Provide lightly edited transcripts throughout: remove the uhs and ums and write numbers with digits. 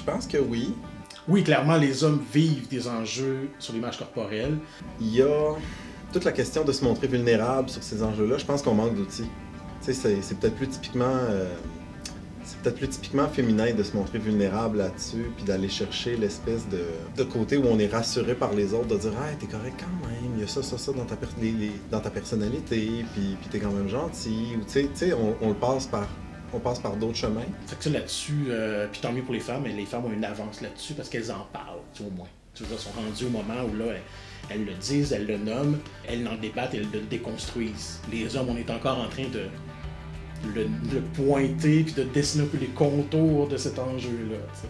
pense que oui. Oui, clairement, les hommes vivent des enjeux sur l'image corporelle. Il y a toute la question de se montrer vulnérable sur ces enjeux-là. Je pense qu'on manque d'outils. Tu sais, c'est peut-être plus typiquement... c'est peut-être plus typiquement féminin de se montrer vulnérable là-dessus, puis d'aller chercher l'espèce de côté où on est rassuré par les autres, de dire « Hey, t'es correct quand même, il y a ça dans ta personnalité, puis t'es quand même gentil. » Ou tu sais, on passe par d'autres chemins. Fait que ça là-dessus, puis tant mieux pour les femmes, mais les femmes ont une avance là-dessus parce qu'elles en parlent, tu vois, au moins. Tu veux dire, elles sont rendues au moment où là, elles le disent, elles le nomment, elles en débattent, elles le déconstruisent. Les hommes, on est encore en train de le pointer puis de dessiner un peu les contours de cet enjeu-là. T'sais.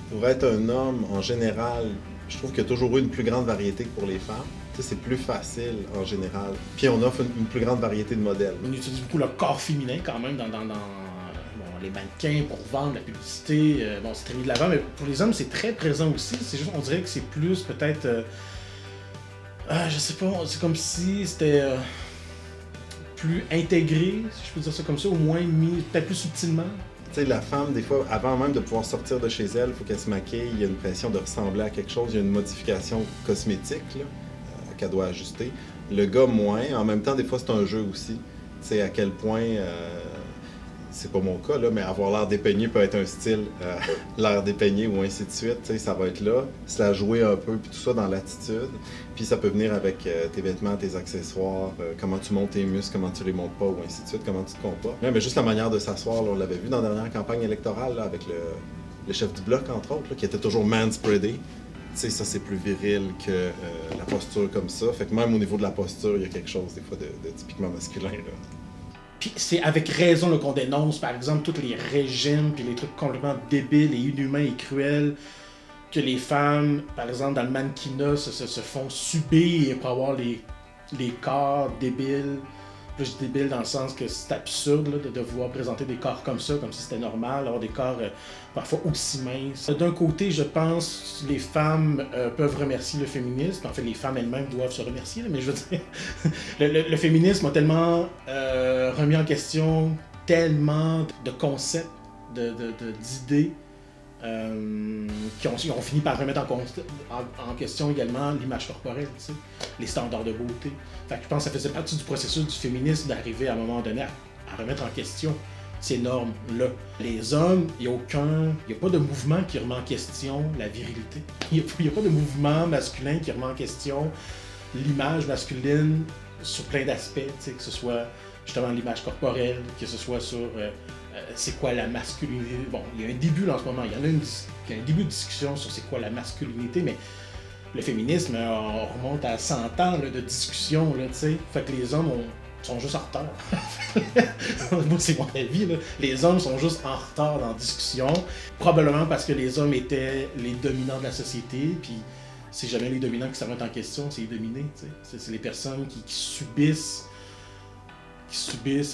Pour être un homme, en général, je trouve qu'il y a toujours eu une plus grande variété que pour les femmes. Tu sais, c'est plus facile en général. Puis on offre une plus grande variété de modèles. On utilise beaucoup le corps féminin quand même dans les mannequins pour vendre la publicité. C'est très mis de l'avant, mais pour les hommes, c'est très présent aussi. C'est juste, on dirait que c'est plus peut-être... je sais pas, c'est comme si c'était... plus intégré, si je peux dire ça comme ça, au moins mis peut-être plus subtilement. Tu sais, la femme, des fois, avant même de pouvoir sortir de chez elle, il faut qu'elle se maquille, il y a une pression de ressembler à quelque chose, il y a une modification cosmétique là, qu'elle doit ajuster. Le gars, moins. En même temps, des fois, c'est un jeu aussi. Tu sais, à quel point, c'est pas mon cas, là, mais avoir l'air dépeigné peut être un style, l'air dépeigné ou ainsi de suite, tu sais, ça va être là. Se la jouer un peu, puis tout ça dans l'attitude. Puis ça peut venir avec tes vêtements, tes accessoires, comment tu montes tes muscles, comment tu les montes pas, ou ainsi de suite, comment tu te comportes. Mais juste la manière de s'asseoir, là, on l'avait vu dans la dernière campagne électorale, là, avec le chef du Bloc, entre autres, là, qui était toujours manspreadé. Tu sais, ça, c'est plus viril que la posture comme ça. Fait que même au niveau de la posture, il y a quelque chose, des fois, de typiquement masculin, là. Puis c'est avec raison là, qu'on dénonce, par exemple, tous les régimes, puis les trucs complètement débiles et inhumains et cruels que les femmes, par exemple, dans le mannequinat, se font subir pour avoir les corps débiles. Là, je dis débile dans le sens que c'est absurde là, de vouloir présenter des corps comme ça, comme si c'était normal, avoir des corps parfois aussi minces. D'un côté, je pense que les femmes peuvent remercier le féminisme. En fait, les femmes elles-mêmes doivent se remercier, là, mais je veux dire, le féminisme a tellement remis en question tellement de concepts, d'idées, qui ont fini par remettre en question également l'image corporelle, tu sais, les standards de beauté. Fait que je pense que ça faisait partie du processus du féminisme d'arriver à un moment donné à remettre en question ces normes-là. Les hommes, il n'y a pas de mouvement qui remet en question la virilité. Il n'y a pas de mouvement masculin qui remet en question l'image masculine sur plein d'aspects, tu sais, que ce soit justement l'image corporelle, que ce soit sur c'est quoi la masculinité. Bon, il y a un début là, en ce moment, il y a un début de discussion sur c'est quoi la masculinité, mais le féminisme, on remonte à 100 ans là, de discussion, là, tu sais. Fait que les hommes sont juste en retard. Moi, c'est mon avis, là. Les hommes sont juste en retard dans la discussion, probablement parce que les hommes étaient les dominants de la société, puis c'est jamais les dominants qui se remettent en question, c'est les dominés, tu sais. C'est les personnes qui subissent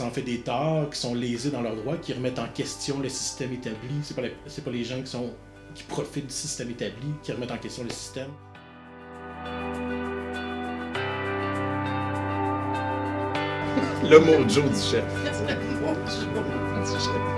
en fait des torts, qui sont lésés dans leurs droits, qui remettent en question le système établi. C'est pas les gens qui profitent du système établi, qui remettent en question le système. Le mot Joe du chef. Le mot Joe du chef.